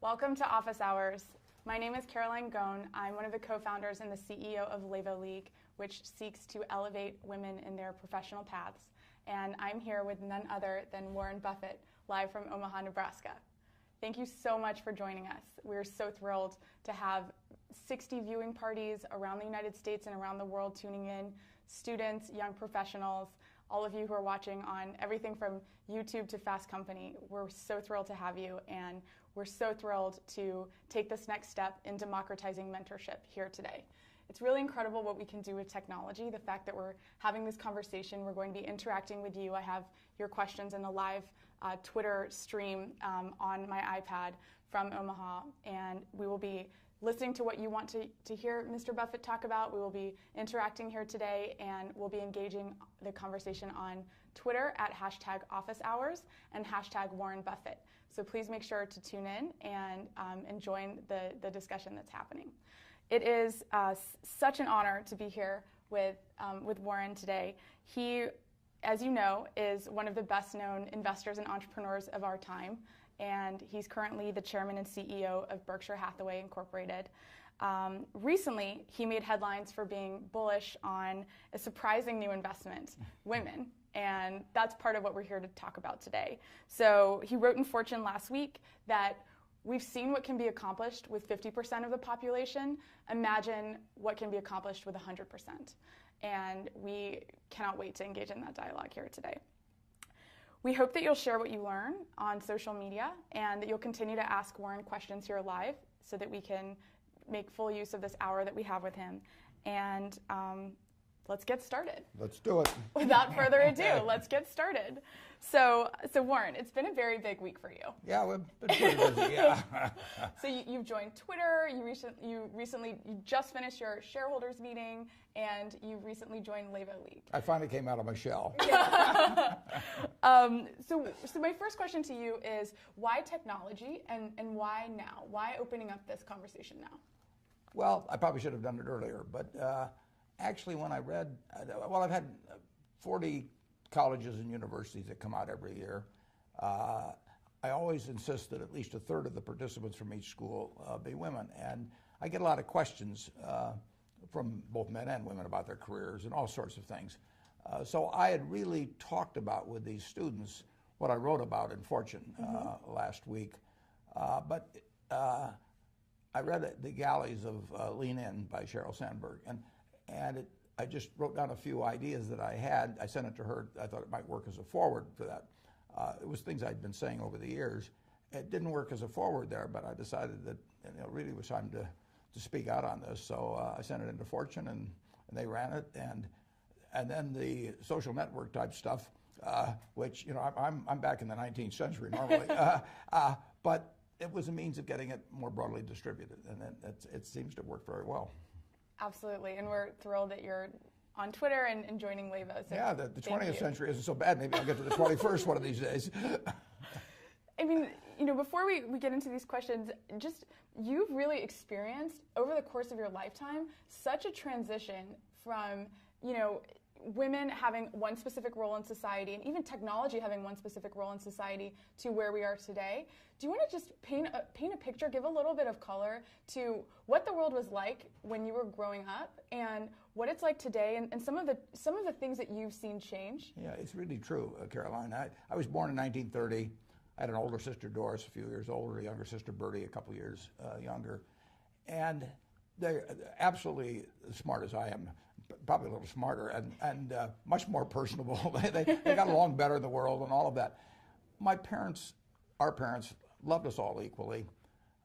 Welcome to Office Hours. My name is Caroline Gohn. I'm one of the co-founders and the CEO of Levo League, which seeks to elevate women in their professional paths. And I'm here with none other than Warren Buffett, live from Omaha, Nebraska. Thank you so much for joining us. We're so thrilled to have 60 viewing parties around the United States and around the world tuning in, students, young professionals, all of you who are watching on everything from YouTube to Fast Company. We're so thrilled to have you, and we're so thrilled to take this next step in democratizing mentorship here today. It's really incredible what we can do with technology. The fact that we're having this conversation, we're going to be interacting with you. I have your questions in the live Twitter stream on my iPad from Omaha, and we will be listening to what you want to hear Mr. Buffett talk about. We will be interacting here today, and we'll be engaging the conversation on Twitter at #OfficeHours and #WarrenBuffett. So please make sure to tune in and join the discussion that's happening. It is such an honor to be here with Warren today. He, as you know, is one of the best known investors and entrepreneurs of our time. And he's currently the chairman and CEO of Berkshire Hathaway Incorporated. Recently, he made headlines for being bullish on a surprising new investment, women. And that's part of what we're here to talk about today. So he wrote in Fortune last week that we've seen what can be accomplished with 50% of the population. Imagine what can be accomplished with 100%. And we cannot wait to engage in that dialogue here today. We hope that you'll share what you learn on social media and that you'll continue to ask Warren questions here live so that we can make full use of this hour that we have with him. And let's get started. Let's do it. Without further adu, let's get started. So Warren, it's been a very big week for you. Yeah, we've been pretty busy, yeah. So you've joined Twitter, you just finished your shareholders meeting, and you recently joined Levo League. I finally came out of my shell. So my first question to you is, why technology and why now? Why opening up this conversation now? Well, I probably should have done it earlier, but actually when I read, I've had 40 colleges and universities that come out every year. I always insist that at least a third of the participants from each school be women. And I get a lot of questions from both men and women about their careers and all sorts of things. So I had really talked about with these students what I wrote about in Fortune last week. But I read The Galleys of Lean In by Sheryl Sandberg. And I just wrote down a few ideas that I had. I sent it to her. I thought it might work as a forward for that. It was things I'd been saying over the years. It didn't work as a forward there, but I decided that it really was time to speak out on this. So I sent it into Fortune, and they ran it. And then the social network type stuff, which I'm back in the 19th century normally, but it was a means of getting it more broadly distributed, and it seems to work very well. Absolutely, and we're thrilled that you're on Twitter and joining Levo. So yeah, the 20th century isn't so bad. Maybe I'll get to the 21st one of these days. I mean, before we get into these questions, just you've really experienced over the course of your lifetime such a transition from, women having one specific role in society and even technology having one specific role in society to where we are today. Do you want to just paint a picture, give a little bit of color to what the world was like when you were growing up and what it's like today and some of the things that you've seen change? Yeah, it's really true, Caroline. I was born in 1930. I had an older sister, Doris, a few years older, a younger sister, Bertie, a couple years younger. And they're absolutely as smart as I am, probably a little smarter, and much more personable. They got along better in the world and all of that. My parents, our parents, loved us all equally.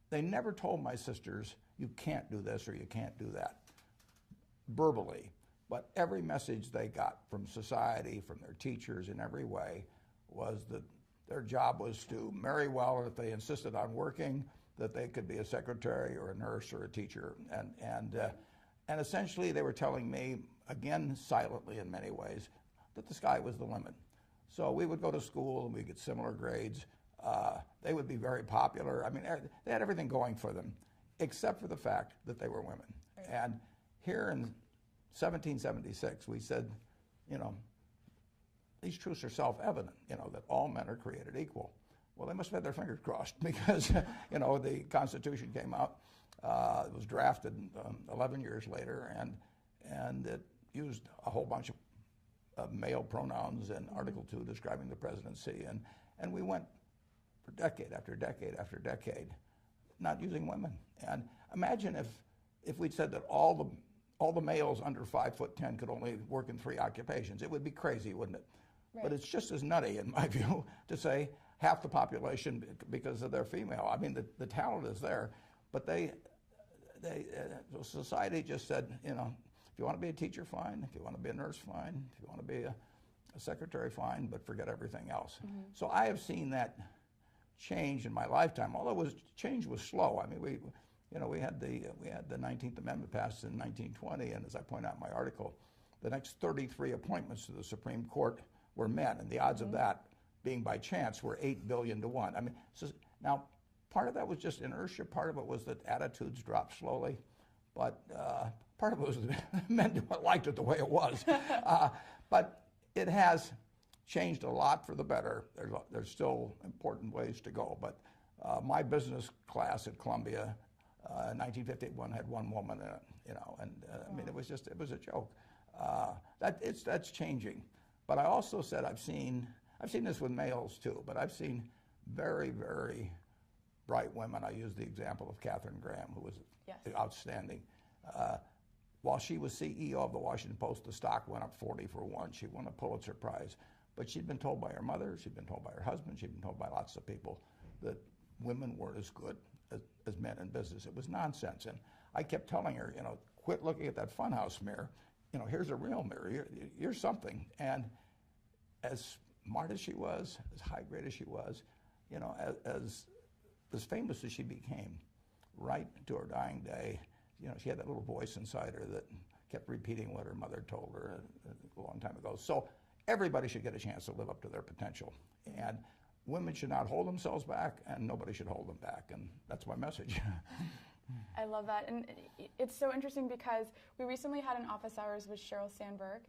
They never told my sisters, you can't do this or you can't do that, verbally. But every message they got from society, from their teachers in every way, was that their job was to marry well, or if they insisted on working, that they could be a secretary or a nurse or a teacher. And essentially they were telling me, again silently in many ways, that the sky was the limit. So we would go to school and we'd get similar grades. They would be very popular. I mean, they had everything going for them, except for the fact that they were women. Right. And here in 1776, we said, these truths are self-evident, that all men are created equal. Well, they must have had their fingers crossed because, you know, the Constitution came out. It was drafted 11 years later, and it used a whole bunch of male pronouns in Article 2 describing the presidency. And we went for decade after decade after decade not using women. And imagine if we'd said that all the males under 5'10" could only work in 3 occupations. It would be crazy, wouldn't it? Right. But it's just as nutty, in my view, to say half the population because of their female. I mean, the talent is there, but society just said, you know, if you want to be a teacher, fine. If you want to be a nurse, fine. If you want to be a secretary, fine, but forget everything else. Mm-hmm. So I have seen that change in my lifetime, although change was slow. I mean, we had the 19th Amendment passed in 1920, and as I point out in my article, the next 33 appointments to the Supreme Court were men, and the odds of that being by chance were 8 billion to 1. I mean, so now part of that was just inertia. Part of it was that attitudes dropped slowly, but part of it was that men liked it the way it was. But it has changed a lot for the better. There's still important ways to go, but my business class at Columbia in 1951 had 1 woman in it, you know, and I mean, it was a joke. That's changing. But I also said I've seen this with males too, but I've seen very, very bright women. I used the example of Katharine Graham, who was outstanding. While she was CEO of the Washington Post, the stock went up 40 for 1. She won a Pulitzer Prize. But she'd been told by her mother, she'd been told by her husband, she'd been told by lots of people that women weren't as good as men in business. It was nonsense. And I kept telling her, you know, quit looking at that funhouse mirror. You know, here's a real mirror. You're something. And as smart as she was, as high grade as she was, you know, as famous as she became, right to her dying day, you know, she had that little voice inside her that kept repeating what her mother told her a long time ago. So everybody should get a chance to live up to their potential. And women should not hold themselves back, and nobody should hold them back. And that's my message. I love that. And it's so interesting because we recently had an office hours with Sheryl Sandberg,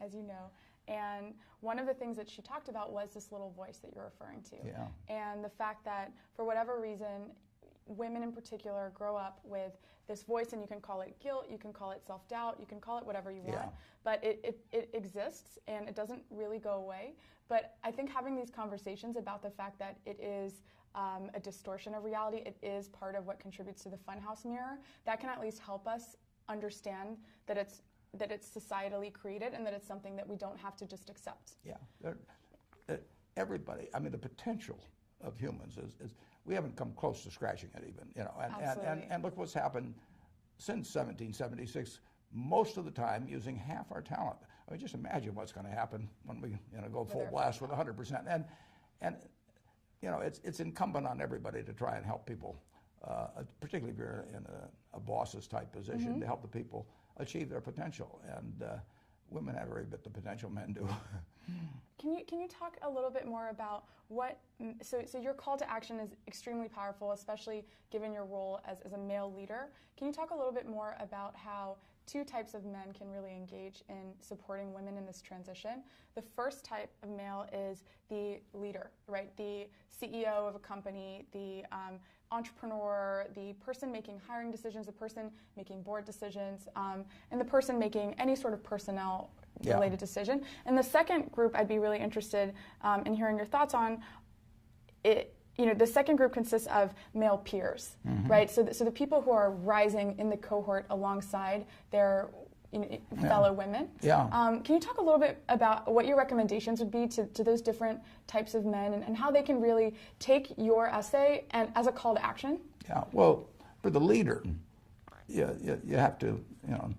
as you know. And one of the things that she talked about was this little voice that you're referring to. Yeah. And the fact that, for whatever reason, women in particular grow up with this voice, and you can call it guilt, you can call it self-doubt, you can call it whatever you want, but it exists and it doesn't really go away. But I think having these conversations about the fact that it is a distortion of reality, it is part of what contributes to the funhouse mirror, that can at least help us understand that it's societally created and that it's something that we don't have to just accept. Yeah, everybody, I mean, the potential of humans is we haven't come close to scratching it even, you know, and look what's happened since 1776, most of the time using half our talent. I mean, just imagine what's going to happen when we, you know, go full blast with 100%. And you know, it's incumbent on everybody to try and help people, particularly if you're in a boss's type position, to help the people achieve their potential. And women have every bit the potential men do. Can you talk a little bit more about what, so your call to action is extremely powerful, especially given your role as a male leader. Can you talk a little bit more about how 2 types of men can really engage in supporting women in this transition? The first type of male is the leader, right? The CEO of a company, the entrepreneur, the person making hiring decisions, the person making board decisions, and the person making any sort of personnel related decision. And the second group I'd be really interested in hearing your thoughts on. You know, the second group consists of male peers, right? So the people who are rising in the cohort alongside their fellow women. Yeah. Can you talk a little bit about what your recommendations would be to those different types of men and how they can really take your essay and as a call to action? Yeah. Well, for the leader, you have to, you know,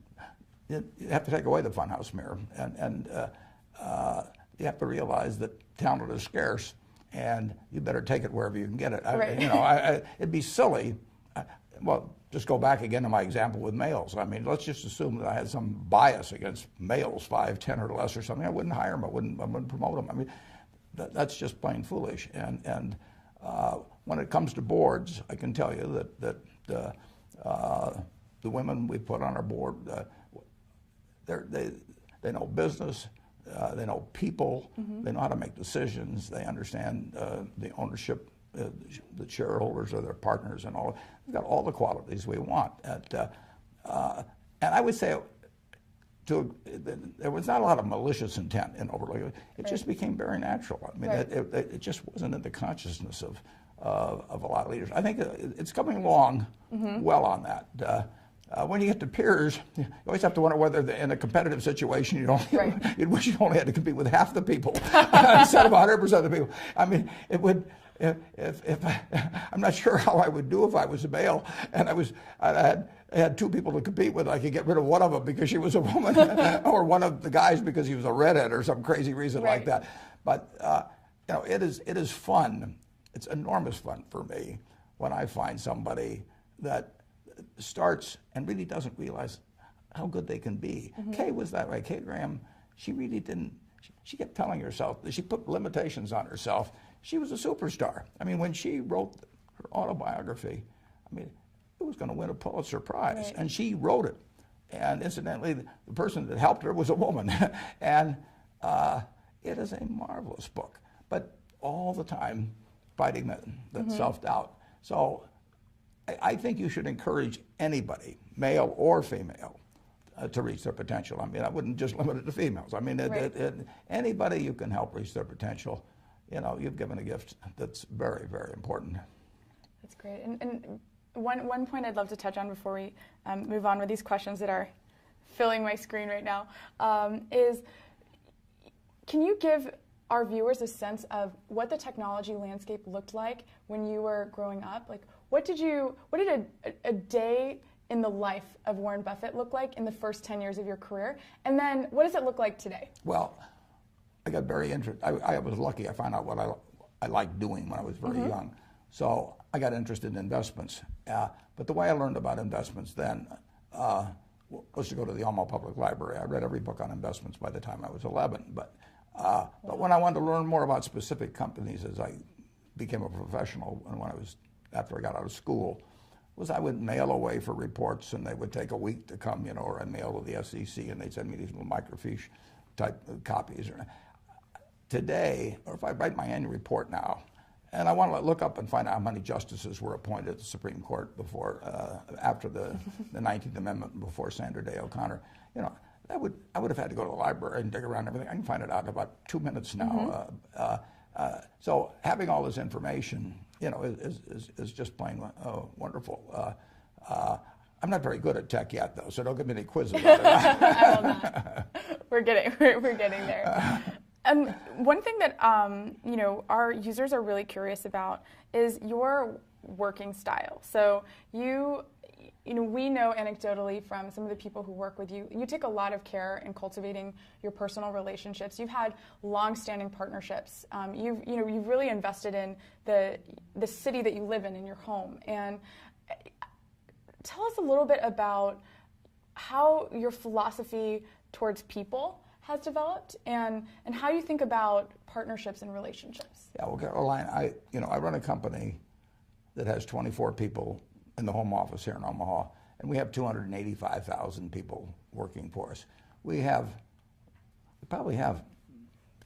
you have to take away the funhouse mirror, and you have to realize that talent is scarce, and you better take it wherever you can get it. Right. You know, it'd be silly. Well, just go back again to my example with males. I mean, let's just assume that I had some bias against males, 5'10" or less or something. I wouldn't hire them. I wouldn't promote them. I mean, that's just plain foolish. And when it comes to boards, I can tell you that the women we put on our board, they know business, they know people, they know how to make decisions, they understand the ownership the shareholders are their partners and all. We've got all the qualities we want. And I would say there was not a lot of malicious intent in overlooking it. It just became very natural. I mean, it just wasn't in the consciousness of a lot of leaders. I think it's coming along well on that. When you get to peers, you always have to wonder whether in a competitive situation you'd wish you only had to compete with half the people instead of 100% of the people. I mean, it would. If I'm not sure how I would do if I was a male and I had two people to compete with. I could get rid of one of them because she was a woman, or one of the guys because he was a redhead or some crazy reason like that. But it is fun. It's enormous fun for me when I find somebody that starts and really doesn't realize how good they can be. Kay was that way. Kay Graham, she really didn't. She kept telling herself that she put limitations on herself. She was a superstar. I mean, when she wrote her autobiography, I mean, it was going to win a Pulitzer Prize, and she wrote it. And incidentally, the person that helped her was a woman. And it is a marvelous book, but all the time fighting that self-doubt. So I think you should encourage anybody, male or female, to reach their potential. I mean, I wouldn't just limit it to females. I mean, anybody you can help reach their potential, you've given a gift that's very, very important. That's great. And one point I'd love to touch on before we move on with these questions that are filling my screen right now is, can you give our viewers a sense of what the technology landscape looked like when you were growing up? Like, what did a day in the life of Warren Buffett look like in the first 10 years of your career? And then what does it look like today? Well, I got very interested. I was lucky. I found out what I liked doing when I was very young. So I got interested in investments. But the way I learned about investments then was to go to the Alma Public Library. I read every book on investments by the time I was 11. But when I wanted to learn more about specific companies as I became a professional and after I got out of school, I would mail away for reports, and they would take a week to come, or I'd mail to the SEC, and they'd send me these little microfiche type copies. Today, or if I write my annual report now, and I want to look up and find out how many justices were appointed at the Supreme Court after the 19th Amendment, before Sandra Day O'Connor, I would have had to go to the library and dig around everything. I can find it out in about 2 minutes now. So having all this information, is just plain wonderful. I'm not very good at tech yet, though, so don't give me any quizzes about it. I will not. We're getting there. One thing that our users are really curious about is your working style. So we know anecdotally from some of the people who work with you, you take a lot of care in cultivating your personal relationships. You've had long-standing partnerships. You've really invested in the city that you live in your home. And tell us a little bit about how your philosophy towards people has developed, and how you think about partnerships and relationships. Yeah, well, Caroline, I run a company that has 24 people in the home office here in Omaha, and we have 285,000 people working for us. We probably have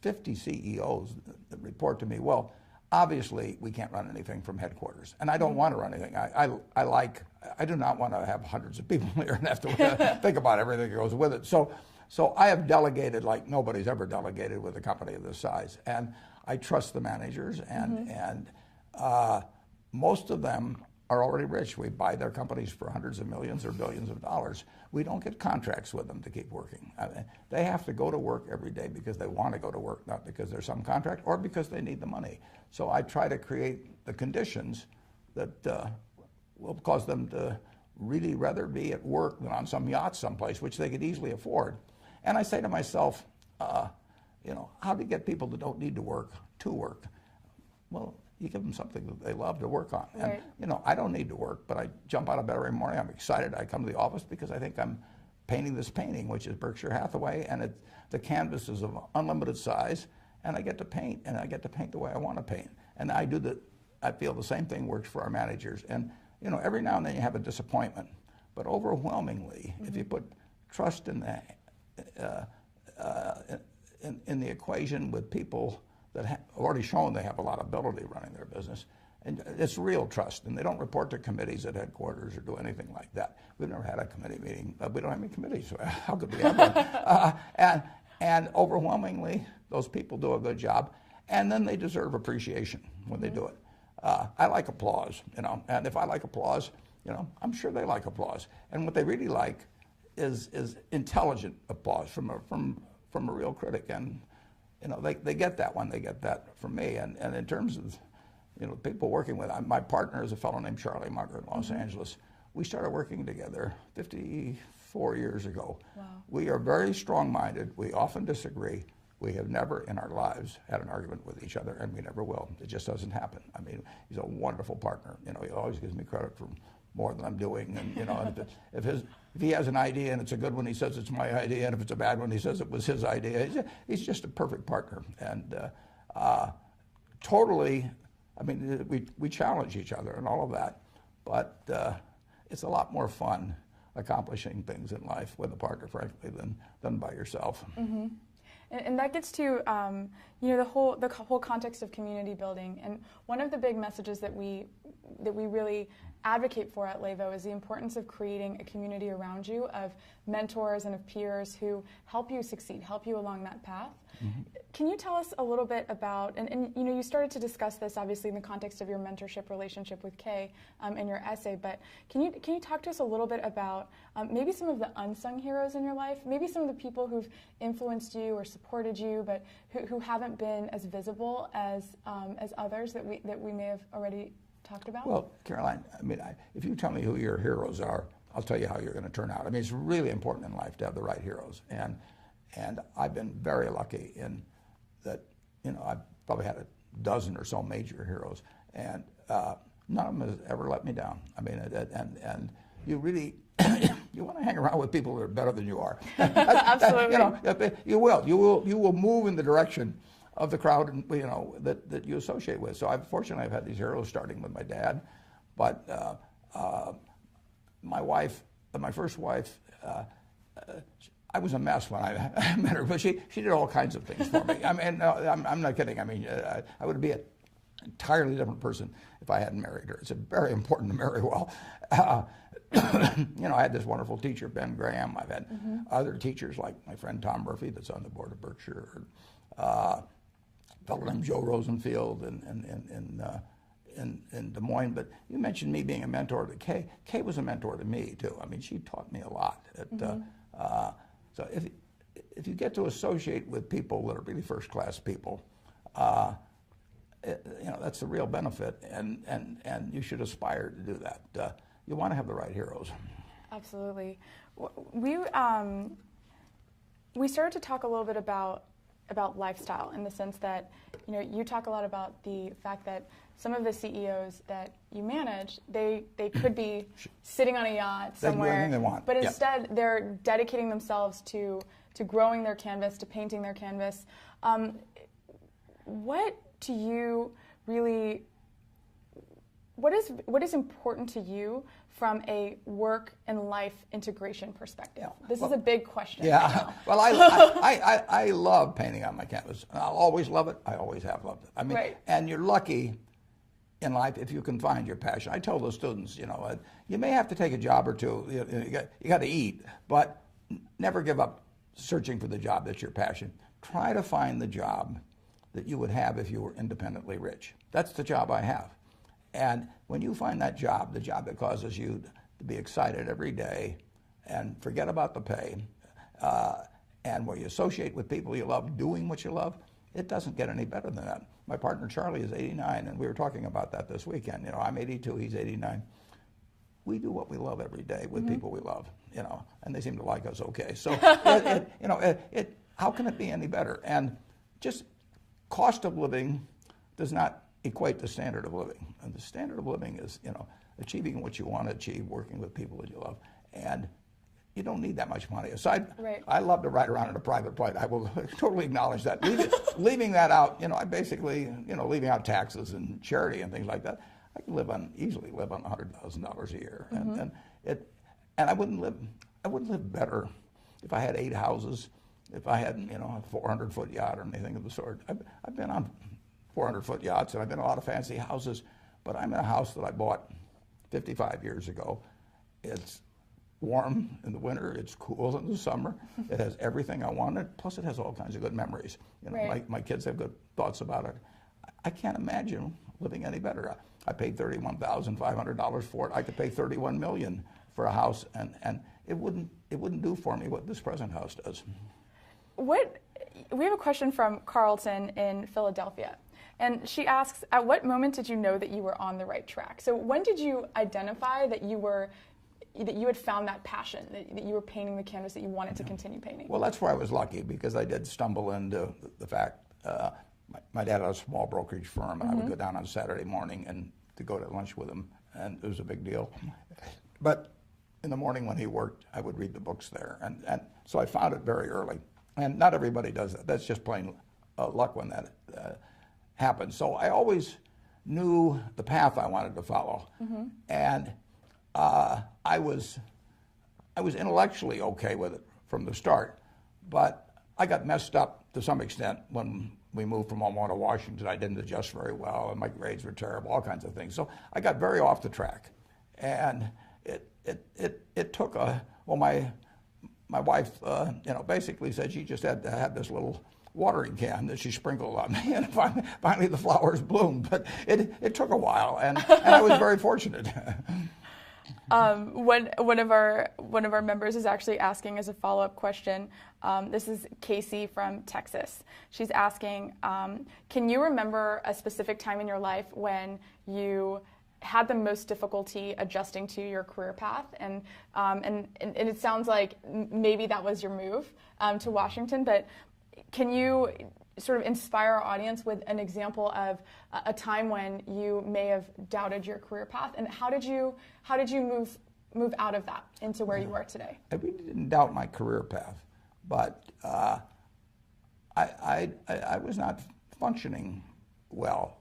50 CEOs that report to me. Well, obviously, we can't run anything from headquarters, and I don't want to run anything. I do not want to have hundreds of people here and have to think about everything that goes with it. So I have delegated like nobody's ever delegated with a company of this size, and I trust the managers, and most of them are already rich. We buy their companies for hundreds of millions or billions of dollars. We don't get contracts with them to keep working. I mean, they have to go to work every day because they want to go to work, not because there's some contract or because they need the money. So I try to create the conditions that will cause them to really rather be at work than on some yacht someplace, which they could easily afford. And I say to myself, how to get people that don't need to work? Well, you give them something that they love to work on. Right. And, I don't need to work, but I jump out of bed every morning. I'm excited. I come to the office because I think I'm painting this painting, which is Berkshire Hathaway, and the canvas is of unlimited size, and I get to paint, and I get to paint the way I want to paint. And I feel the same thing works for our managers. And, every now and then you have a disappointment, but overwhelmingly, if you put trust in the equation with people that have already shown they have a lot of ability running their business, and it's real trust, and they don't report to committees at headquarters or do anything like that. We've never had a committee meeting. We don't have any committees, so how could we have one? And overwhelmingly, those people do a good job, and then they deserve appreciation when they do it. I like applause, and if I like applause, I'm sure they like applause. And what they really like is intelligent applause from a real critic, and they get that when they get that from me. And in terms of people working with, my partner is a fellow named Charlie Munger in Los Angeles. We started working together 54 years ago. Wow. We are very strong-minded. We often disagree. We have never in our lives had an argument with each other, and we never will. It just doesn't happen. I mean, he's a wonderful partner. He always gives me credit for more than I'm doing. And if he has an idea and it's a good one, he says it's my idea, and if it's a bad one, he says it was his idea. He's just a perfect partner, and totally. I mean, we challenge each other and all of that, but it's a lot more fun accomplishing things in life with a partner, frankly, than by yourself. Mm-hmm. And that gets to the whole context of community building. And one of the big messages that we really advocate for at LAVO is the importance of creating a community around you of mentors and of peers who help you succeed, help you along that path. Mm-hmm. Can you tell us a little bit about, and you started to discuss this obviously in the context of your mentorship relationship with Kay in your essay, but can you talk to us a little bit about maybe some of the unsung heroes in your life, maybe some of the people who've influenced you or supported you, but who haven't been as visible as others that we may have already talked about? Well, Caroline, I mean, if you tell me who your heroes are, I'll tell you how you're going to turn out. I mean, it's really important in life to have the right heroes, and I've been very lucky in that. I've probably had a dozen or so major heroes, and none of them has ever let me down. I mean, and you really you want to hang around with people that are better than you are. Absolutely. You will move in the direction of the crowd, that you associate with. So I've had these heroes starting with my dad, but my first wife, I was a mess when I met her, but she did all kinds of things for me. I mean, I'm not kidding. I mean, I would be an entirely different person if I hadn't married her. It's very important to marry well. I had this wonderful teacher, Ben Graham. I've had other teachers like my friend Tom Murphy, that's on the board of Berkshire. A fellow named Joe Rosenfield in Des Moines. But you mentioned me being a mentor to Kay. Kay was a mentor to me too. I mean, she taught me a lot. So if you get to associate with people that are really first-class people, that's the real benefit, and you should aspire to do that. You want to have the right heroes. Absolutely. We started to talk a little bit about lifestyle in the sense that you talk a lot about the fact that some of the CEOs that you manage, they could be sitting on a yacht somewhere, they can do anything they want. But instead they're dedicating themselves to growing their canvas, to painting their canvas. What to you really? What is important to you from a work and life integration perspective? This is a big question. Yeah. Right well, I love painting on my canvas. I'll always love it. I always have loved it. I mean, right. And you're lucky in life if you can find your passion. I tell the students, you may have to take a job or two. You got to eat, but never give up searching for the job that's your passion. Try to find the job that you would have if you were independently rich. That's the job I have. And when you find that job, the job that causes you to be excited every day and forget about the pay, and where you associate with people you love, doing what you love, it doesn't get any better than that. My partner Charlie is 89, and we were talking about that this weekend. I'm 82, he's 89. We do what we love every day with people we love, and they seem to like us okay. So, how can it be any better? And just cost of living does not equate to standard of living. And the standard of living is, achieving what you want to achieve, working with people that you love. And you don't need that much money. Aside, right. I love to ride around in a private plane. I will totally acknowledge that. Leaving that out, I basically, leaving out taxes and charity and things like that, I can easily live on $100,000 a year. And I wouldn't live better if I had 8 houses, if I had, a 400-foot yacht or anything of the sort. I've been on 400-foot yachts, and I've been in a lot of fancy houses, but I'm in a house that I bought 55 years ago. It's warm in the winter, it's cool in the summer, it has everything I wanted, plus it has all kinds of good memories. You know, right. my kids have good thoughts about it. I can't imagine living any better. I paid $31,500 for it. I could pay $31 million for a house, and it wouldn't do for me what this present house does. We have a question from Carlton in Philadelphia, and she asks, at what moment did you know that you were on the right track? So when did you identify that you had found that passion, that you were painting the canvas that you wanted to continue painting? Well, that's where I was lucky, because I did stumble into the fact, my dad had a small brokerage firm, and I would go down on Saturday morning and to go to lunch with him, and it was a big deal. But in the morning when he worked, I would read the books there, and so I found it very early. And not everybody does that. That's just plain luck when that happens. So I always knew the path I wanted to follow, and I was intellectually okay with it from the start, but I got messed up to some extent when we moved from Omaha to Washington. I didn't adjust very well, and my grades were terrible, all kinds of things. So I got very off the track, and it took my wife, basically said she just had to have this little watering can that she sprinkled on me, and finally the flowers bloomed. But it took a while, and I was very fortunate. One of our members is actually asking as a follow-up question. This is Casey from Texas. She's asking, can you remember a specific time in your life when you had the most difficulty adjusting to your career path? And it sounds like maybe that was your move to Washington, but can you sort of inspire our audience with an example of a time when you may have doubted your career path, and how did you move out of that into where you are today? I really didn't doubt my career path, but I was not functioning well.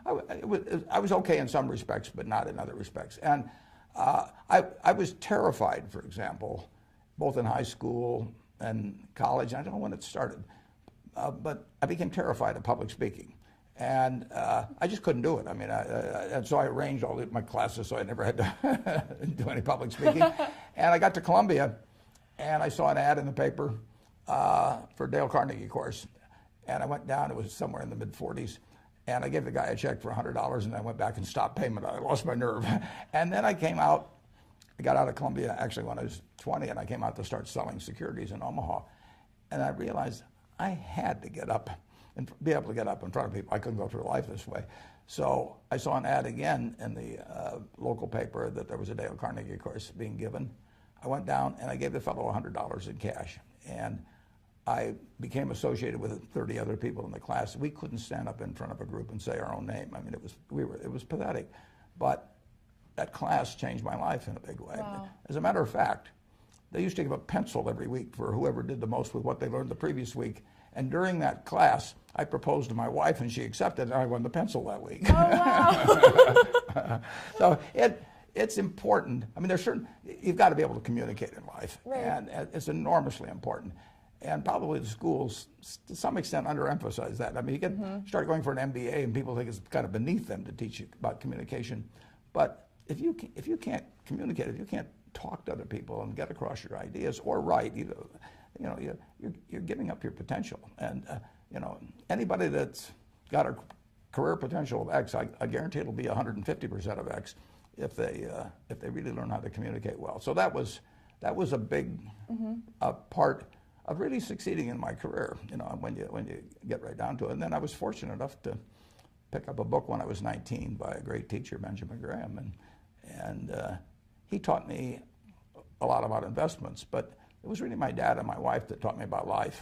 I was okay in some respects, but not in other respects. And I was terrified, for example, both in high school and college. I don't know when it started, but I became terrified of public speaking. And I just couldn't do it. I mean, and so I arranged all my classes so I never had to do any public speaking. And I got to Columbia, and I saw an ad in the paper for Dale Carnegie course. And I went down, it was somewhere in the mid-40s, and I gave the guy a check for $100, and I went back and stopped payment. I lost my nerve. And then I came out, I got out of Columbia actually when I was 20, and I came out to start selling securities in Omaha. And I realized I had to get up and be able to get up in front of people. I couldn't go through life this way. So I saw an ad again in the local paper that there was a Dale Carnegie course being given. I went down and I gave the fellow $100 in cash. And I became associated with 30 other people in the class. We couldn't stand up in front of a group and say our own name. I mean, it was pathetic. But that class changed my life in a big way. Wow. As a matter of fact, they used to give a pencil every week for whoever did the most with what they learned the previous week. And during that class, I proposed to my wife, and she accepted, and I won the pencil that week. Oh, wow. So it's important. I mean, you've got to be able to communicate in life, right. And it's enormously important. And probably the schools, to some extent, underemphasize that. I mean, you can start going for an MBA, and people think it's kind of beneath them to teach you about communication. But if you can't communicate, if you can't talk to other people and get across your ideas or write, you're giving up your potential. And anybody that's got a career potential of X, I guarantee it'll be 150% of X if they really learn how to communicate well. So that was a big part of really succeeding in my career. When you get right down to it. And then I was fortunate enough to pick up a book when I was 19 by a great teacher, Benjamin Graham, and he taught me a lot about investments, but it was really my dad and my wife that taught me about life.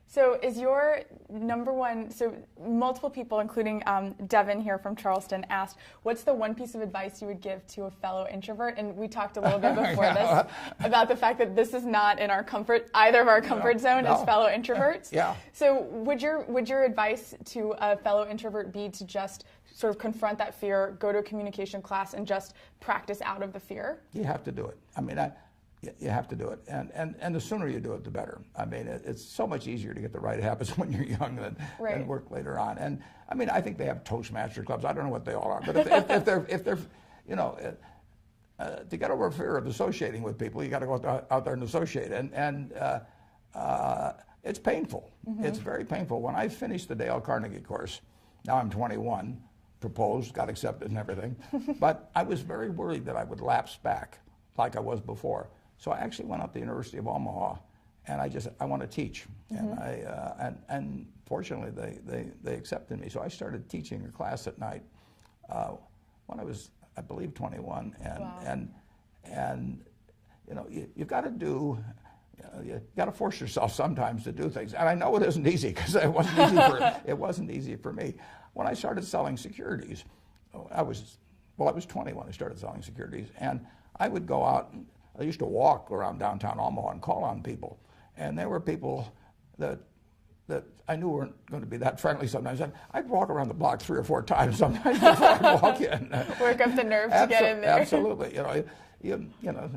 So is your number one, so multiple people, including Devin here from Charleston, asked, what's the one piece of advice you would give to a fellow introvert? And we talked a little bit before this about the fact that this is not in either of our comfort zone as fellow introverts. Yeah. So would your advice to a fellow introvert be to just sort of confront that fear, go to a communication class, and just practice out of the fear? You have to do it. I mean, you have to do it, and the sooner you do it, the better. I mean, it's so much easier to get the right habits when you're young than work later on. And I mean, I think they have Toastmaster clubs. I don't know what they all are, but if they're you know, to get over fear of associating with people, you got to go out there and associate. And it's painful. Mm-hmm. It's very painful. When I finished the Dale Carnegie course, now I'm 21, proposed, got accepted and everything, but I was very worried that I would lapse back like I was before. So I actually went up to the University of Omaha, and I want to teach. Mm-hmm. And fortunately they accepted me. So I started teaching a class at night when I was, I believe, 21. And you know, you've got to do. You got to force yourself sometimes to do things, and I know it isn't easy because it wasn't easy for me. When I started selling securities, I was 20 when I started selling securities, and I would go out. I used to walk around downtown Omaha and call on people, and there were people that I knew weren't going to be that friendly sometimes. And I'd walk around the block 3 or 4 times sometimes before I'd walk in. Work up the nerve to get in there. Absolutely, you know,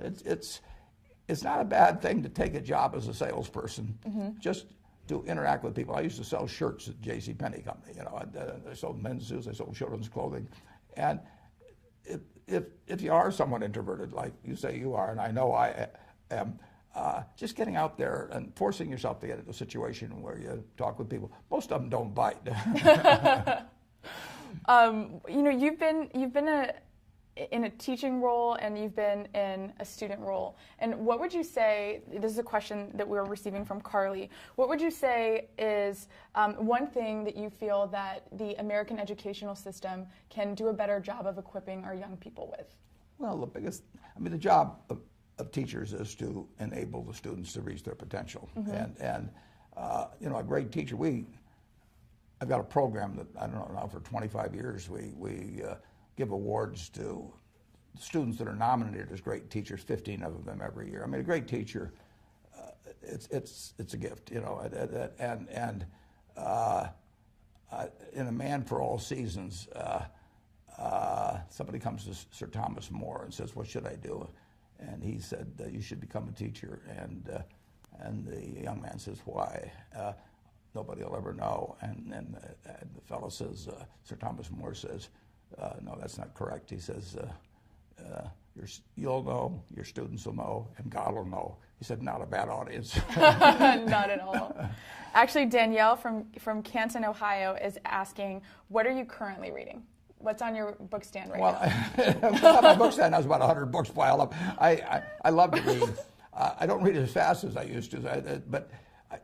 it's not a bad thing to take a job as a salesperson, mm-hmm. just to interact with people. I used to sell shirts at JCPenney company. You know, I sold men's suits, I sold children's clothing, and if you are somewhat introverted, like you say you are, and I know I am, just getting out there and forcing yourself to get into a situation where you talk with people. Most of them don't bite. You know, you've been in a teaching role, and you've been in a student role. And what would you say, this is a question that we're receiving from Carly, what would you say is one thing that you feel that the American educational system can do a better job of equipping our young people with? Well, the job of teachers is to enable the students to reach their potential. Mm-hmm. And you know, a great teacher, I've got a program that, I don't know, now for 25 years, we give awards to students that are nominated as great teachers, 15 of them every year. I mean, a great teacher, it's a gift, you know. And in A Man for All Seasons, somebody comes to Sir Thomas More and says, "What should I do?" And he said, "You should become a teacher." And the young man says, "Why?" Nobody will ever know. And the fellow says, Sir Thomas More says, "No, that's not correct." He says, "You'll know, your students will know, and God will know." He said, "Not a bad audience." Not at all. Actually, Danielle from Canton, Ohio is asking, what are you currently reading? What's on your book stand right now? On my book stand, I was about 100 books piled up. I love to read. I don't read as fast as I used to, but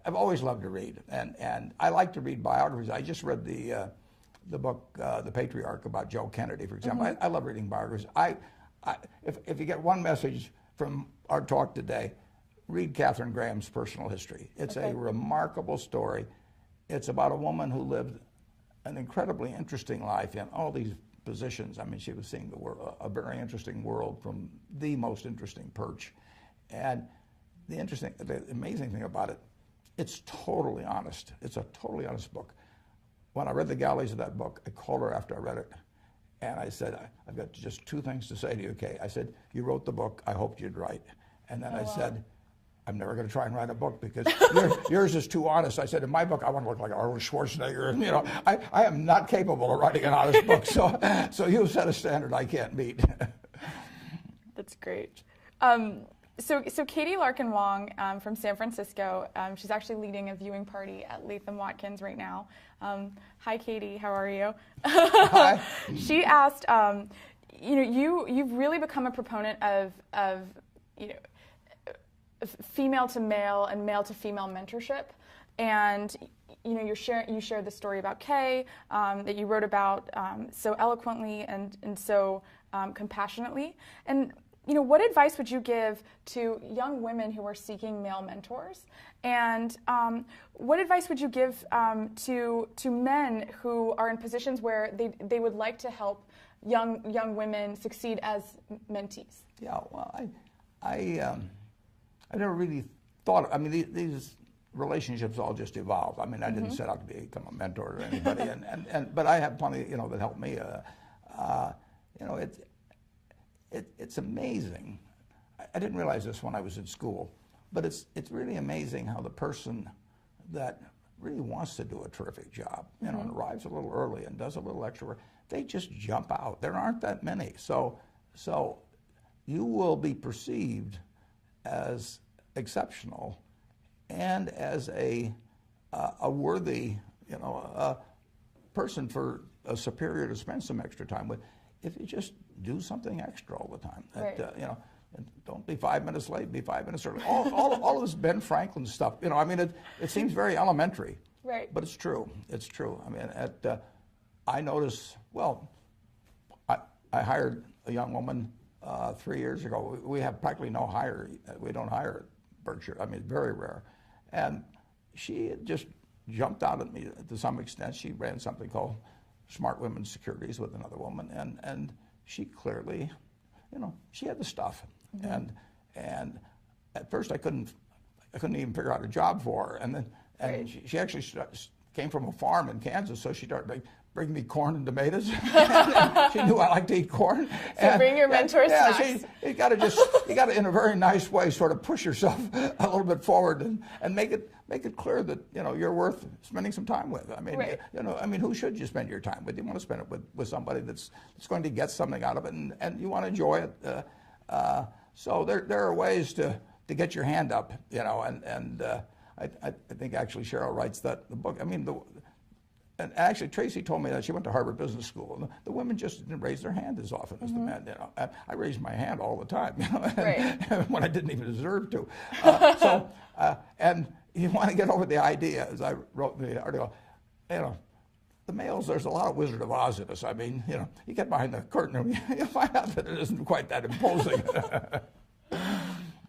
I've always loved to read, and I like to read biographies. I just read the book, The Patriarch, about Joe Kennedy, for example. Mm-hmm. I love reading biographies. If you get one message from our talk today, read Katharine Graham's personal history. It's a remarkable story. It's about a woman who lived an incredibly interesting life in all these positions. I mean, she was seeing the world, a very interesting world from the most interesting perch. And the amazing thing about it, it's totally honest. It's a totally honest book. When I read the galleys of that book, I called her after I read it, and I said, "I've got just 2 things to say to you, Kay." I said, "You wrote the book, I hoped you'd write." And then I said, "I'm never going to try and write a book because yours is too honest." I said, "In my book, I want to look like Arnold Schwarzenegger, and you know, I am not capable of writing an honest book. So you set a standard I can't meet." That's great. So Katie Larkin Wong from San Francisco, she's actually leading a viewing party at Latham Watkins right now. Hi, Katie. How are you? Hi. She asked, you know, you've really become a proponent of you know, female to male and male to female mentorship, and you know, you shared the story about Kay that you wrote about so eloquently and so compassionately. And you know, what advice would you give to young women who are seeking male mentors? And what advice would you give to men who are in positions where they would like to help young women succeed as mentees? Yeah, well, I never really thought. I mean, these relationships all just evolved. I mean, I didn't set out to become a mentor to anybody, but I have plenty, you know, that helped me. You know, it's amazing I didn't realize this when I was in school, but it's really amazing how the person that really wants to do a terrific job, you know, and arrives a little early and does a little extra work, they just jump out. There aren't that many. So you will be perceived as exceptional and as a worthy, you know, person for a superior to spend some extra time with, if you just do something extra all the time. Right. You know, and don't be 5 minutes late, be 5 minutes early. All of this Ben Franklin stuff, you know, I mean, it seems very elementary. Right. But it's true. It's true. I mean, I notice, well, I hired a young woman 3 years ago. We have practically no hire. We don't hire at Berkshire. I mean, it's very rare. And she just jumped out at me to some extent. She ran something called Smart Women's Securities with another woman. And she clearly, you know, she had the stuff. And at first I couldn't even figure out a job for her. And then she actually came from a farm in Kansas, so she started bringing me corn and tomatoes. She knew I liked to eat corn. So bring your mentor snacks. You got to in a very nice way sort of push yourself a little bit forward and make it clear that, you know, you're worth spending some time with. I mean, you know, I mean, who should you spend your time with? You want to spend it with somebody that's going to get something out of it, and you want to enjoy it. So there are ways to get your hand up, you know, and I think actually Cheryl writes the book. I mean, and actually Tracy told me that she went to Harvard Business School, and the women just didn't raise their hand as often as the men. You know, I raised my hand all the time, you know, when I didn't even deserve to. And you want to get over the idea, as I wrote in the article, you know, the males, there's a lot of Wizard of Oz in us. I mean, you know, you get behind the curtain and you find out that it isn't quite that imposing.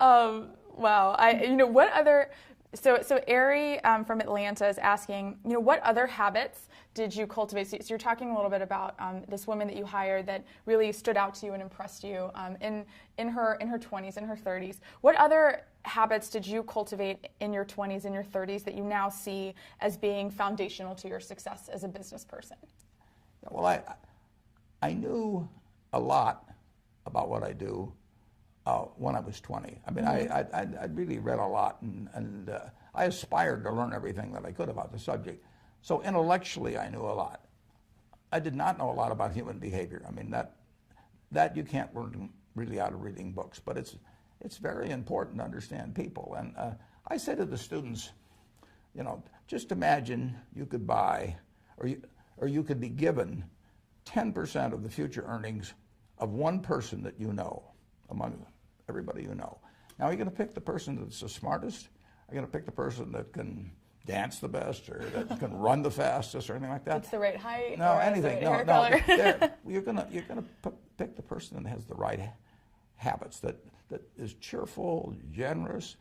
Wow. You know, what other, so Ari from Atlanta is asking, you know, what other habits did you cultivate? So you're talking a little bit about this woman that you hired that really stood out to you and impressed you in her 20s, in her 30s. What other habits did you cultivate in your 20s and your 30s that you now see as being foundational to your success as a business person? Well, I knew a lot about what I do when I was 20. I mean, I really read a lot, and I aspired to learn everything that I could about the subject. So intellectually, I knew a lot. I did not know a lot about human behavior. I mean, that you can't learn really out of reading books, but it's very important to understand people. And I say to the students, you know, just imagine you could buy, or you could be given 10% of the future earnings of one person that you know among everybody you know. Now, are you going to pick the person that's the smartest? Are you going to pick the person that can dance the best, or that can run the fastest, or anything like that? It's the right height. No, or anything. The right hair color. You're gonna pick the person that has the right habits, that is cheerful, generous,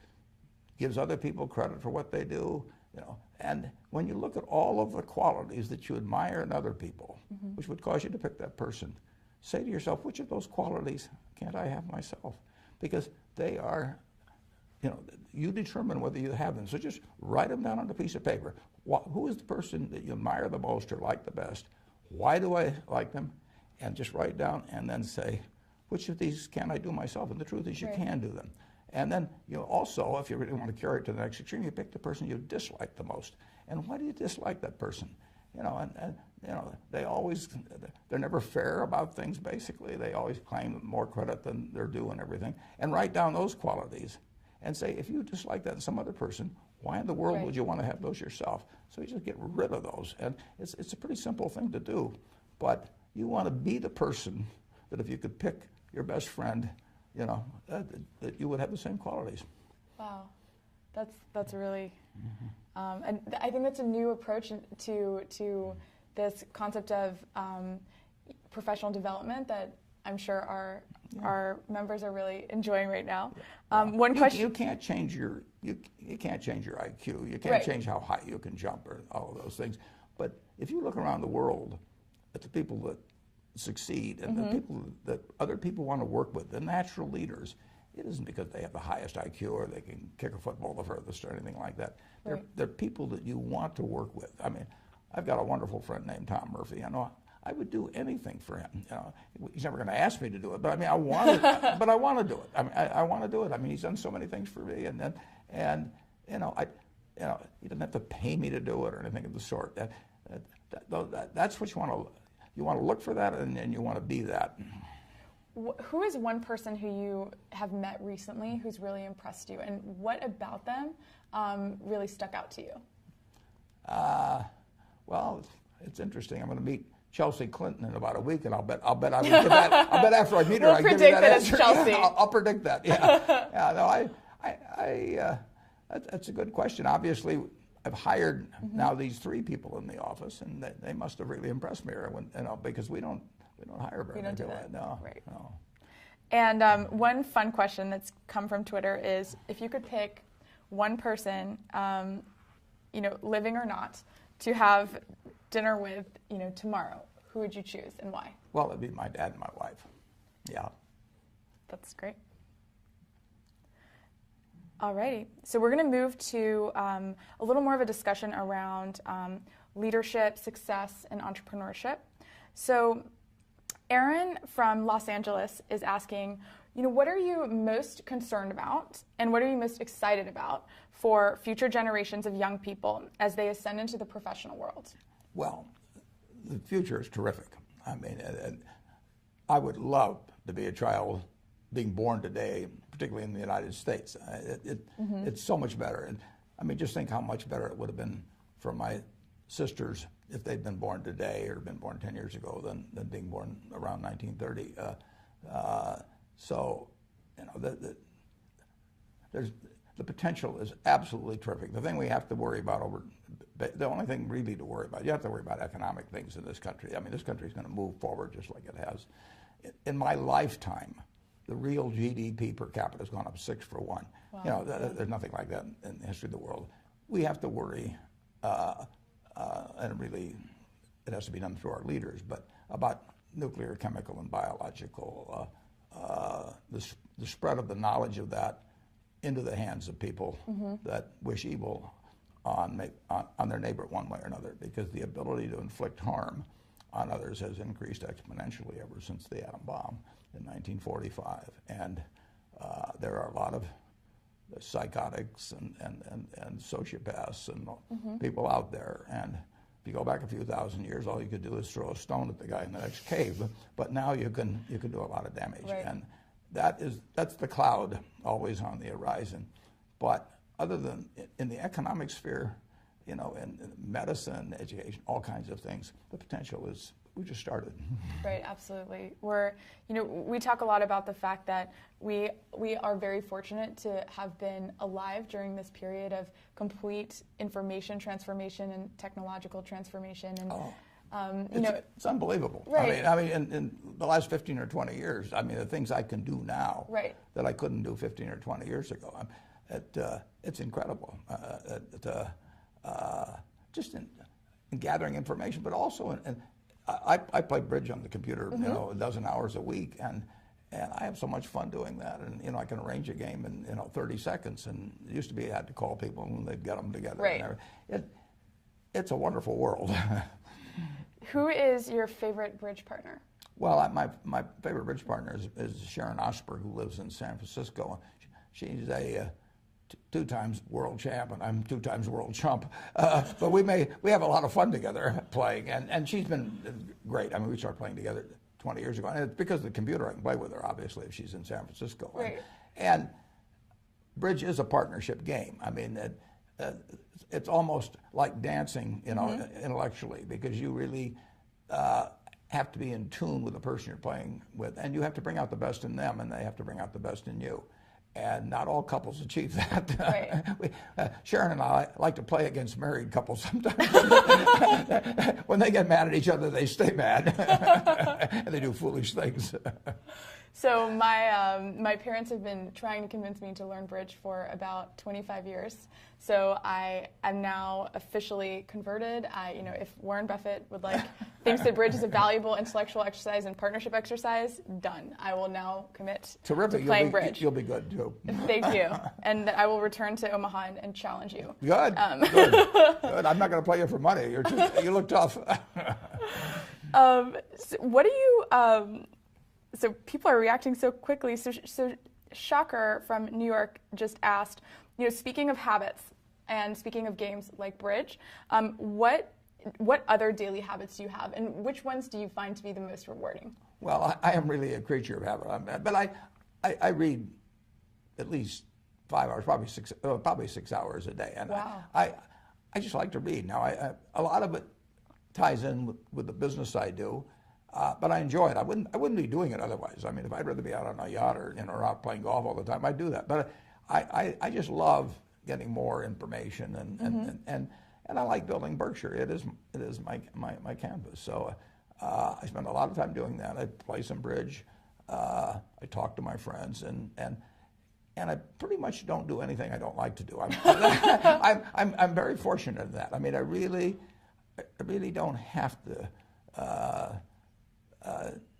gives other people credit for what they do. You know, and when you look at all of the qualities that you admire in other people, which would cause you to pick that person, say to yourself, which of those qualities can't I have myself? Because they are, you know, you determine whether you have them. So just write them down on a piece of paper. Who is the person that you admire the most or like the best? Why do I like them? And just write down and then say, which of these can I do myself? And the truth is you can do them. And then you also, if you really want to carry it to the next extreme, you pick the person you dislike the most. And why do you dislike that person? You know, and you know, they're never fair about things, basically. They always claim more credit than they're due and everything. And write down those qualities and say, if you dislike that in some other person, why in the world would you want to have those yourself? So you just get rid of those. And it's a pretty simple thing to do. But you want to be the person that if you could pick your best friend, you know, that you would have the same qualities. Wow. That's really, and I think that's a new approach to this concept of professional development that I'm sure our members are really enjoying right now. One question: you can't change your IQ. You can't change how high you can jump or all of those things. But if you look around the world at the people that succeed and the people that other people want to work with, the natural leaders, it isn't because they have the highest IQ or they can kick a football the furthest or anything like that. They're people that you want to work with. I mean, I've got a wonderful friend named Tom Murphy. I know I would do anything for him. He's never going to ask me to do it, but I mean, I want to do it. I mean, I want to do it. I mean, he's done so many things for me, and he doesn't have to pay me to do it or anything of the sort. That's what you want to look for that, and you want to be that. Who is one person who you have met recently who's really impressed you, and what about them really stuck out to you? Well, it's interesting. I'm going to meet Chelsea Clinton in about a week, and I'll bet I would give that. I'll bet after I meet her, I give you that answer. It's Chelsea. Yeah, I'll predict that. Yeah, no, that's a good question. Obviously, I've hired now these 3 people in the office, and they must have really impressed me. Because we don't hire very many people. No, right. No. And one fun question that's come from Twitter is, if you could pick one person, living or not, to have dinner with, tomorrow, who would you choose and why? Well, it'd be my dad and my wife. Yeah. That's great. Alrighty, so we're going to move to a little more of a discussion around leadership, success, and entrepreneurship. So Aaron from Los Angeles is asking, what are you most concerned about and what are you most excited about for future generations of young people as they ascend into the professional world? Well, the future is terrific. I mean, I would love to be a child being born today, particularly in the United States. It's so much better. And I mean, just think how much better it would have been for my sisters if they'd been born today or been born 10 years ago than being born around 1930. So, the potential is absolutely terrific. The thing we have to worry about the only thing really to worry about, you have to worry about economic things in this country. I mean, this country is going to move forward just like it has. In my lifetime, the real GDP per capita has gone up 6 for 1. Wow. There's nothing like that in the history of the world. We have to worry, and really, it has to be done through our leaders, but about nuclear, chemical, and biological, the spread of the knowledge of that into the hands of people that wish evil on their neighbor one way or another, because the ability to inflict harm on others has increased exponentially ever since the atom bomb in 1945. And there are a lot of psychotics and sociopaths and people out there. And if you go back a few thousand years, all you could do is throw a stone at the guy in the next cave. But now you can do a lot of damage. Right. And that's the cloud always on the horizon. But other than in the economic sphere, in medicine, education, all kinds of things, the potential is, we just started. Right, absolutely. We talk a lot about the fact that we are very fortunate to have been alive during this period of complete information transformation and technological transformation. And it's unbelievable. Right. I mean, in the last 15 or 20 years, I mean, the things I can do now right. that I couldn't do 15 or 20 years ago, it's incredible. Just in gathering information, but also I play bridge on the computer, a dozen hours a week, and I have so much fun doing that. And I can arrange a game in 30 seconds. And it used to be I had to call people and they'd get them together. Right. It's a wonderful world. Who is your favorite bridge partner? Well, my favorite bridge partner is Sharon Osberg, who lives in San Francisco. She's a 2 times world champ, and I'm 2 times world chump. But we have a lot of fun together playing, and she's been great. I mean, we started playing together 20 years ago, and it's because of the computer. I can play with her, obviously, if she's in San Francisco. Right. And bridge is a partnership game. I mean, it's almost like dancing, intellectually, because you really have to be in tune with the person you're playing with, and you have to bring out the best in them, and they have to bring out the best in you. And not all couples achieve that. Right. Sharon and I like to play against married couples sometimes. When they get mad at each other, they stay mad. And they do foolish things. So my parents have been trying to convince me to learn bridge for about 25 years. So I am now officially converted. If Warren Buffett thinks that bridge is a valuable intellectual exercise and partnership exercise, done. I will now commit to playing bridge. You'll be good too. Thank you. And I will return to Omaha and challenge you. Good. Good. I'm not going to play you for money. You look tough. So what do you? So people are reacting so quickly. So Shocker from New York just asked, speaking of habits and speaking of games like bridge, what other daily habits do you have, and which ones do you find to be the most rewarding? Well, I am really a creature of habit, but I read at least 5 hours, probably 6 hours a day, and wow. I just like to read. Now, a lot of it ties in with the business I do, but I enjoy it. I wouldn't be doing it otherwise. I mean, if I'd rather be out on a yacht or out playing golf all the time, I'd do that. But I just love getting more information, and I like building Berkshire. It is my canvas. So I spend a lot of time doing that. I play some bridge. I talk to my friends, and I pretty much don't do anything I don't like to do. I'm very fortunate in that. I mean, I really don't have to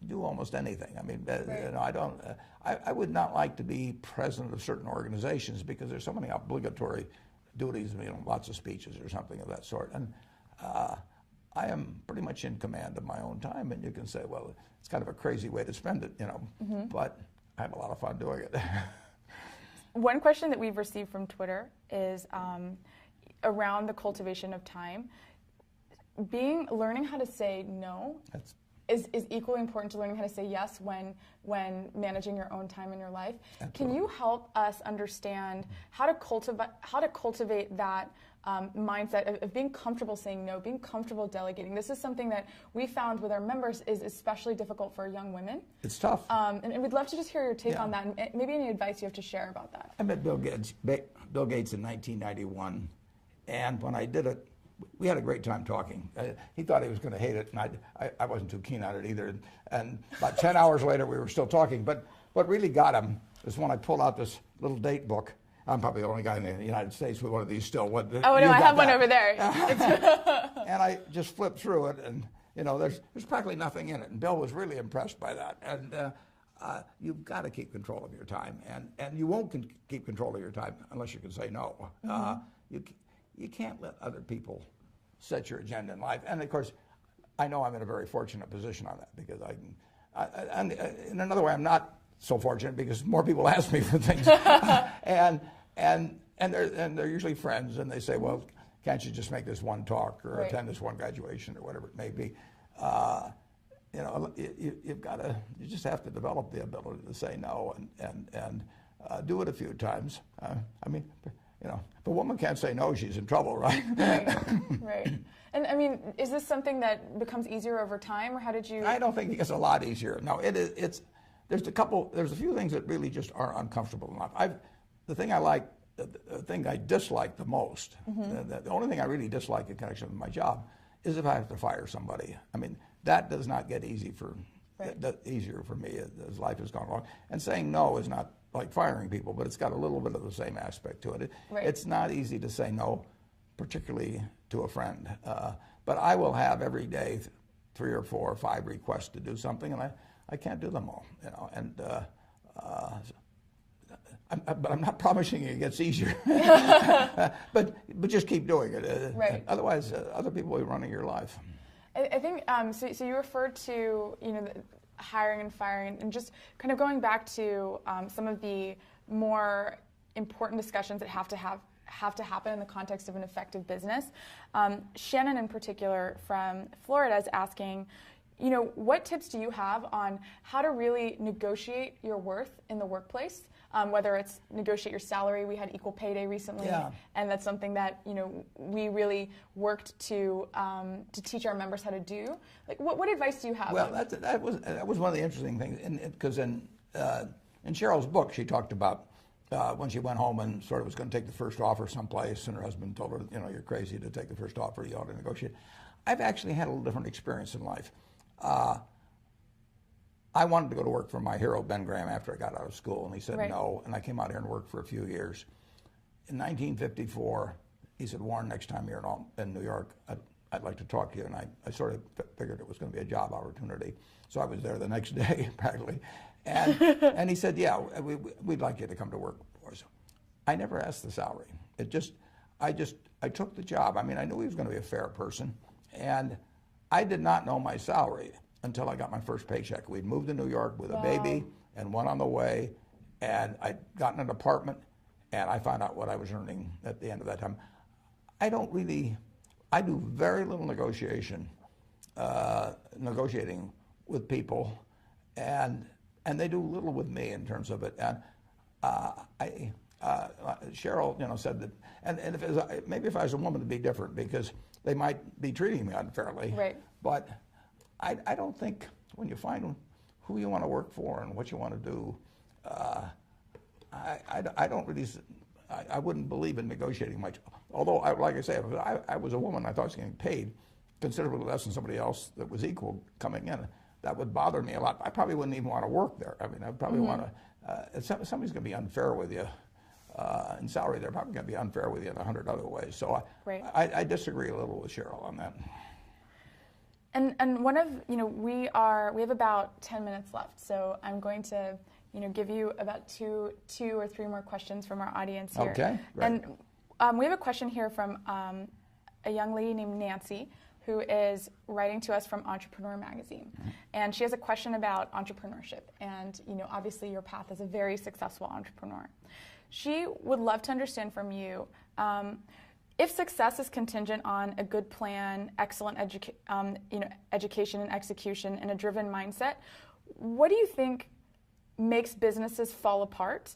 do almost anything. I mean, right. I don't. I would not like to be president of certain organizations because there's so many obligatory duties. Lots of speeches or something of that sort. And I am pretty much in command of my own time. And you can say, well, it's kind of a crazy way to spend it, but I have a lot of fun doing it. One question that we've received from Twitter is around the cultivation of time. Learning how to say no is equally important to learning how to say yes when managing your own time in your life. Absolutely. Can you help us understand how to cultivate that mindset of being comfortable saying no, being comfortable delegating? This is something that we found with our members is especially difficult for young women. It's tough. And we'd love to just hear your take on that, and maybe any advice you have to share about that. I met Bill Gates in 1991, and when I did it, we had a great time talking. He thought he was going to hate it, and I wasn't too keen on it either. And about 10 hours later, we were still talking. But what really got him is when I pulled out this little date book. I'm probably the only guy in the United States with one of these still. Oh, no, I have one over there. And I just flipped through it, and there's practically nothing in it. And Bill was really impressed by that. And you've got to keep control of your time, and you won't keep control of your time unless you can say no. Mm-hmm. You can't let other people set your agenda in life. And of course, I know I'm in a very fortunate position on that because and in another way, I'm not so fortunate because more people ask me for things, and they're usually friends, and they say, well, can't you just make this one talk or right. attend this one graduation or whatever it may be? You just have to develop the ability to say no and do it a few times. If a woman can't say no, she's in trouble, right? Right. And I mean, is this something that becomes easier over time, or how did you? I don't think it gets a lot easier. No, it's. There's a few things that really just are uncomfortable enough. The thing I dislike the most, mm-hmm. the only thing I really dislike in connection with my job, is if I have to fire somebody. I mean, that does not get easier for me as life has gone along. And saying no is not like firing people, but it's got a little bit of the same aspect to it. Right. It's not easy to say no, particularly to a friend. But I will have every day 3 or 4 or 5 requests to do something, and I can't do them all. But I'm not promising it gets easier. but just keep doing it. Right. Otherwise, other people will be running your life. I think so you referred to hiring and firing, and just kind of going back to some of the more important discussions that have to happen in the context of an effective business. Shannon, in particular, from Florida, is asking, what tips do you have on how to really negotiate your worth in the workplace? Whether it's negotiate your salary. We had Equal Pay Day recently, and that's something that we really worked to teach our members how to do. Like, what advice do you have? Well, that was one of the interesting things, because in Cheryl's book, she talked about when she went home and sort of was going to take the first offer someplace, and her husband told her, you're crazy to take the first offer. You ought to negotiate. I've actually had a little different experience in life. I wanted to go to work for my hero, Ben Graham, after I got out of school, and he said no, and I came out here and worked for a few years. In 1954, he said, Warren, next time you're in New York, I'd like to talk to you, and I sort of figured it was going to be a job opportunity, so I was there the next day, practically, and he said, yeah, we'd like you to come to work for us. I never asked the salary. I took the job. I mean, I knew he was going to be a fair person, and I did not know my salary until I got my first paycheck. We'd moved to New York with a baby and one on the way, and I'd gotten an apartment, and I found out what I was earning at the end of that time. I do very little negotiating with people, and they do little with me in terms of it. And Cheryl, said that, and maybe if I was a woman, it'd be different because they might be treating me unfairly. Right. But I don't think when you find who you want to work for and what you want to do, I don't really. I wouldn't believe in negotiating much. Although, like I say, if I was a woman, I thought I was getting paid considerably less than somebody else that was equal coming in. That would bother me a lot. I probably wouldn't even want to work there. I mean, I'd probably want to. If somebody's going to be unfair with you in salary, they're probably going to be unfair with you in 100 other ways. So I disagree a little with Cheryl on that. And one of, we have about 10 minutes left, so I'm going to, give you about two or three more questions from our audience here. Okay, great. And we have a question here from a young lady named Nancy, who is writing to us from Entrepreneur Magazine. Mm-hmm. And she has a question about entrepreneurship. And, obviously your path as a very successful entrepreneur. She would love to understand from you, if success is contingent on a good plan, excellent education and execution, and a driven mindset, what do you think makes businesses fall apart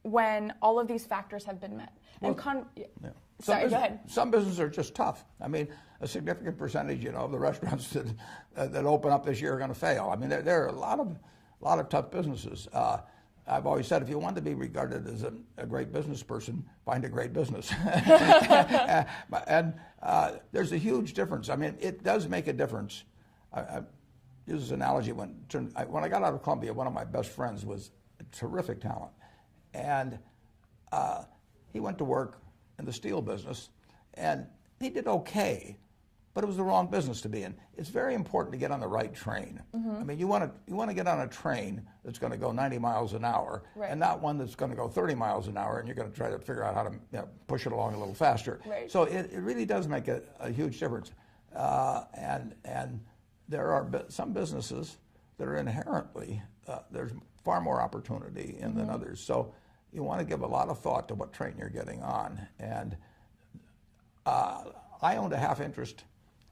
when all of these factors have been met? Sorry, go ahead. Some businesses are just tough. I mean, a significant percentage, of the restaurants that open up this year are going to fail. I mean, there are a lot of tough businesses. I've always said if you want to be regarded as a great business person, find a great business. And there's a huge difference. I mean, it does make a difference. I use this analogy when I got out of Columbia, one of my best friends was a terrific talent. And he went to work in the steel business, and he did okay, but it was the wrong business to be in. It's very important to get on the right train. Mm-hmm. I mean, you want to get on a train that's going to go 90 miles an hour, right, and not one that's going to go 30 miles an hour, and you're going to try to figure out how to push it along a little faster. Right. So it really does make a huge difference. And there are some businesses that are inherently, there's far more opportunity in than others. So you want to give a lot of thought to what train you're getting on. And I owned a half interest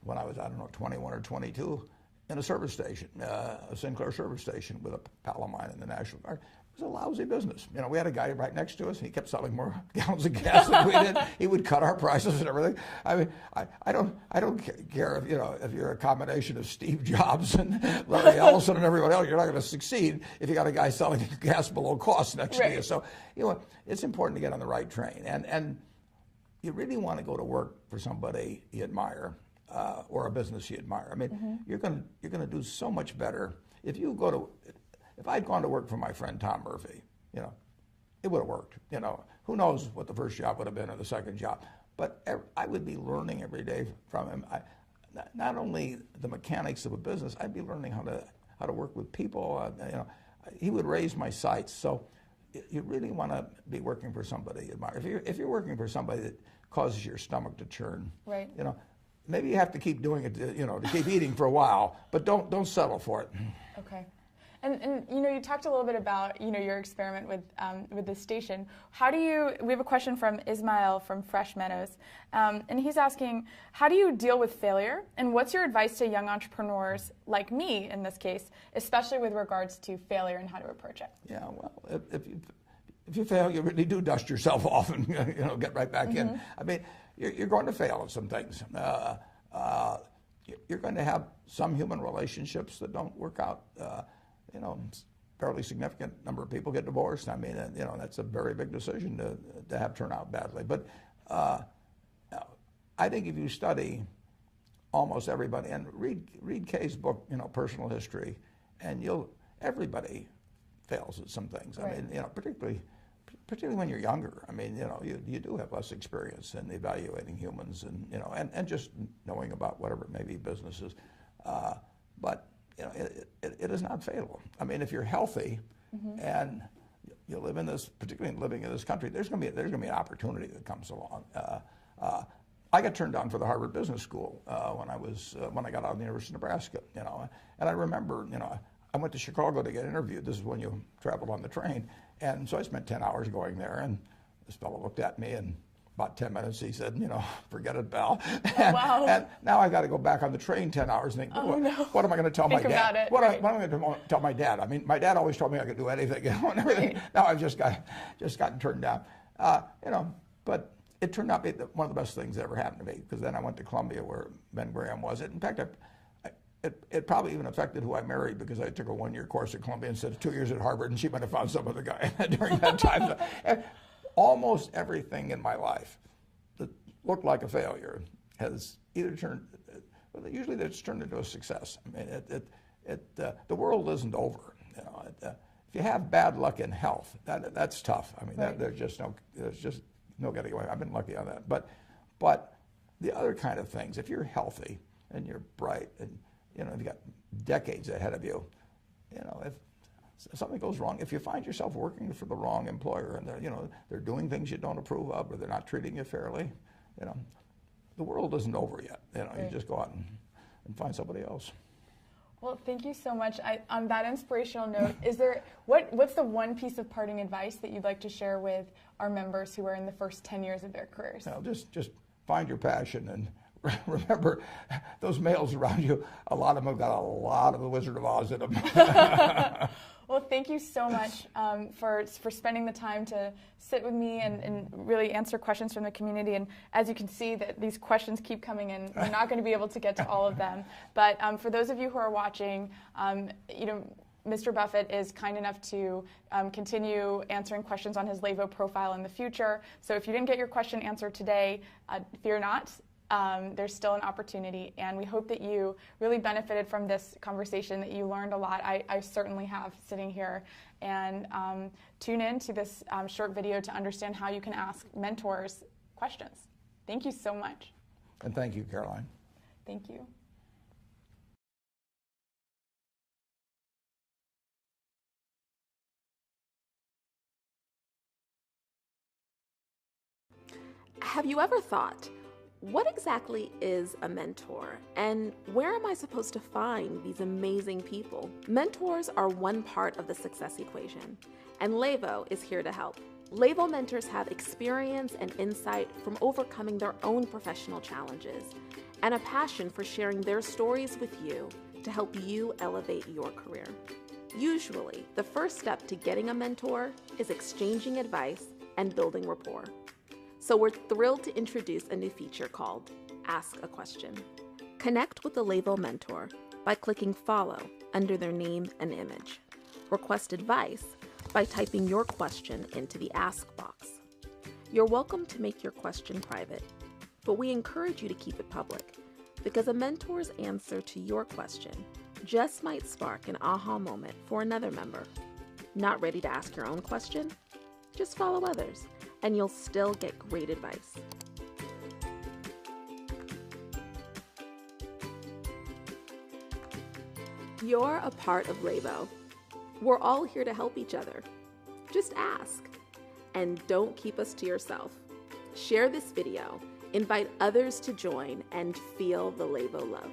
when I was, 21 or 22, in a service station, a Sinclair service station with a pal of mine in the National Guard. It was a lousy business. We had a guy right next to us, and he kept selling more gallons of gas than we did. He would cut our prices and everything. I mean, I don't care if you're a combination of Steve Jobs and Larry Ellison and everyone else. You're not going to succeed if you got a guy selling gas below cost next to you. So it's important to get on the right train, and you really want to go to work for somebody you admire. Or a business you admire. I mean, you're going to do so much better if I'd gone to work for my friend Tom Murphy. It would have worked. Who knows what the first job would have been or the second job? But I would be learning every day from him. Not only the mechanics of a business, I'd be learning how to work with people. He would raise my sights. So you really want to be working for somebody you admire. If you're working for somebody that causes your stomach to churn, right? Maybe you have to keep doing it, to keep eating for a while, but don't settle for it. Okay. And you talked a little bit about, your experiment with this station. We have a question from Ismail from Fresh Meadows, and he's asking, how do you deal with failure? And what's your advice to young entrepreneurs like me, in this case, especially with regards to failure and how to approach it? Yeah, well, if you fail, you really do dust yourself off and get right back in. I mean, you're going to fail at some things. You're going to have some human relationships that don't work out. Fairly significant number of people get divorced. I mean, that's a very big decision to have turn out badly. But I think if you study almost everybody and read Kay's book, Personal History, and everybody fails at some things. Right. I mean, particularly when you're younger. I mean, you do have less experience in evaluating humans and just knowing about whatever it may be businesses. But it is not fatal. I mean, if you're healthy and you live in this, particularly living in this country, there's going to be an opportunity that comes along. I got turned down for the Harvard Business School when I got out of the University of Nebraska, and I remember, I went to Chicago to get interviewed. This is when you traveled on the train, and so I spent 10 hours going there, and this fellow looked at me, and about 10 minutes he said, forget it, Bell. Wow. And now I got to go back on the train 10 hours and think, what am I going to tell my dad? About it, what right. am I going to tell my dad? I mean, my dad always told me I could do anything, and everything. Right. Now I've just gotten turned down, but it turned out to be one of the best things that ever happened to me, because then I went to Columbia where Ben Graham was. In fact, it probably even affected who I married, because I took a 1-year course at Columbia instead of 2 years at Harvard, and she might have found some other guy during that time. Almost everything in my life that looked like a failure has either usually it's turned into a success. I mean, the world isn't over. If you have bad luck in health, that's tough. I mean, right. There's just no getting away. I've been lucky on that. But the other kind of things, if you're healthy and you're bright and you've got decades ahead of you, if something goes wrong, if you find yourself working for the wrong employer and they're doing things you don't approve of, or they're not treating you fairly, the world isn't over yet. Right. You just go out and find somebody else. Well, thank you so much. On that inspirational note, what's the one piece of parting advice that you'd like to share with our members who are in the first 10 years of their careers? Just find your passion, and remember, those males around you, a lot of them have got a lot of the Wizard of Oz in them. Well, thank you so much for spending the time to sit with me and really answer questions from the community. And as you can see, that these questions keep coming in. We're not going to be able to get to all of them. But for those of you who are watching, Mr. Buffett is kind enough to continue answering questions on his Levo profile in the future. So if you didn't get your question answered today, fear not. There's still an opportunity, and we hope that you really benefited from this conversation, that you learned a lot. I certainly have, sitting here. And tune in to this short video to understand how you can ask mentors questions. Thank you so much. And thank you, Caroline. Thank you. Have you ever thought, what exactly is a mentor, and where am I supposed to find these amazing people? Mentors are one part of the success equation, and Levo is here to help. Levo mentors have experience and insight from overcoming their own professional challenges, and a passion for sharing their stories with you to help you elevate your career. Usually, the first step to getting a mentor is exchanging advice and building rapport. So we're thrilled to introduce a new feature called Ask a Question. Connect with the Levo mentor by clicking follow under their name and image. Request advice by typing your question into the Ask box. You're welcome to make your question private, but we encourage you to keep it public, because a mentor's answer to your question just might spark an aha moment for another member. Not ready to ask your own question? Just follow others, and you'll still get great advice. You're a part of Levo. We're all here to help each other. Just ask. And don't keep us to yourself. Share this video, invite others to join, and feel the Levo love.